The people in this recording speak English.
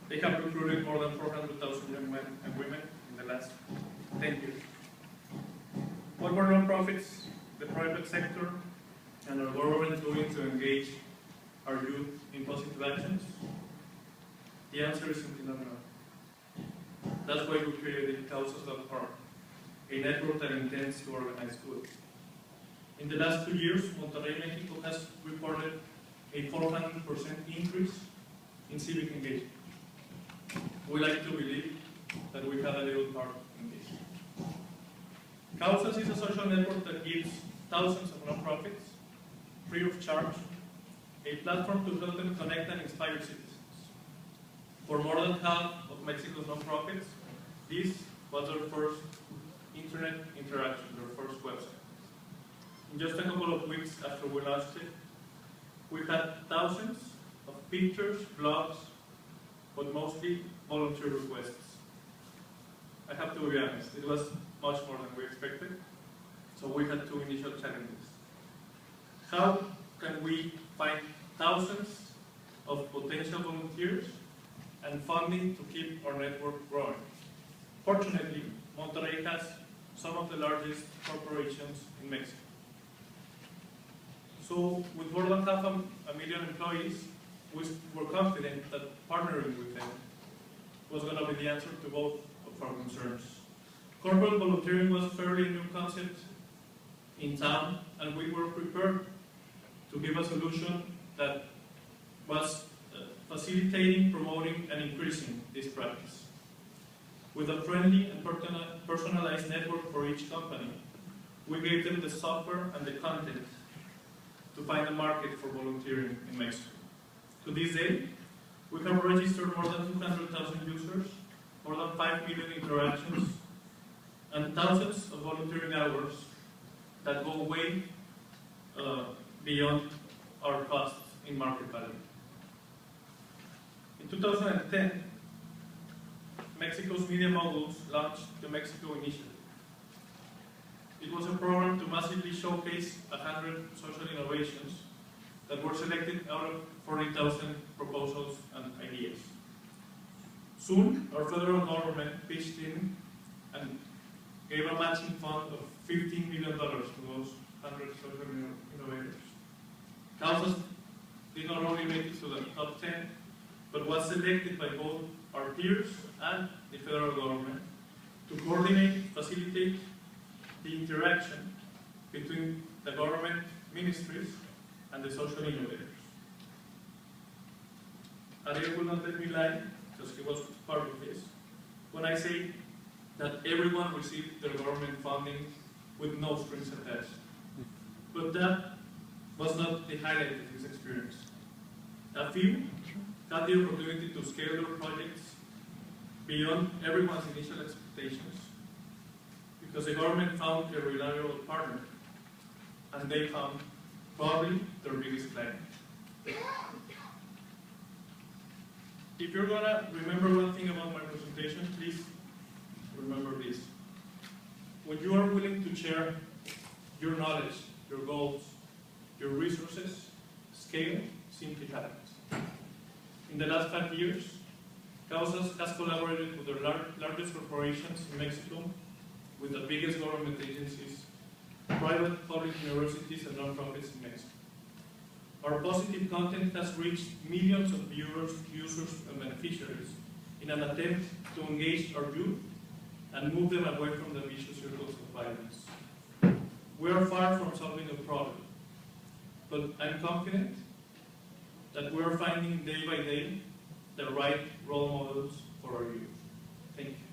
They have recruited more than 400,000 young men and women in the last 10 years. What were nonprofits, the private sector, and our government doing to engage our youth in positive actions? The answer is simply not enough. That's why we created Causas.org, a network that intends to organize good. In the last 2 years, Monterrey, Mexico has reported a 400% increase in civic engagement. We like to believe that we have a little part in this. Causas is a social network that gives thousands of nonprofits, free of charge, a platform to help them connect and inspire citizens. For more than half of Mexico's nonprofits, this was their first internet interaction, their first website. In just a couple of weeks after we launched it, we had thousands of pictures, blogs, but mostly volunteer requests. I have to be honest, it was much more than we expected, so we had two initial challenges. How can we find thousands of potential volunteers and funding to keep our network growing? Fortunately, Monterrey has some of the largest corporations in Mexico. So with more than 500,000 employees, we were confident that partnering with them was going to be the answer to both of our concerns. Corporate volunteering was a fairly new concept in town, and we were prepared to give a solution that was facilitating, promoting, and increasing this practice. With a friendly and personalized network for each company, we gave them the software and the content to find a market for volunteering in Mexico. To this day, we have registered more than 200,000 users, more than 5 million interactions, and thousands of volunteering hours that go way beyond our costs in market value. In 2010, Mexico's media moguls launched the Mexico Initiative. It was a program to massively showcase 100 social innovations that were selected out of 40,000 proposals and ideas. Soon, our federal government pitched in and gave a matching fund of $15 million to those 100 social innovators. Causas did not only make it to the top 10, but was selected by both our peers and the federal government to coordinate, facilitate the interaction between the government ministries and the social innovators. Ariel will not let me lie, because he was part of this, when I say that everyone received their government funding with no strings attached. But that was not the highlight of this experience. A few had the opportunity to scale their projects beyond everyone's initial expectations, because the government found a reliable partner, and they found probably their biggest client. If you're gonna remember one thing about my presentation, please remember this. When you are willing to share your knowledge, your goals, your resources, scale simply happens. In the last 5 years, Causas has collaborated with the largest corporations in Mexico, with the biggest government agencies, private public universities, and nonprofits in Mexico. Our positive content has reached millions of viewers, users, and beneficiaries in an attempt to engage our youth and move them away from the vicious circles of violence. We are far from solving a problem, but I'm confident that we are finding day by day the right role models for our youth. Thank you.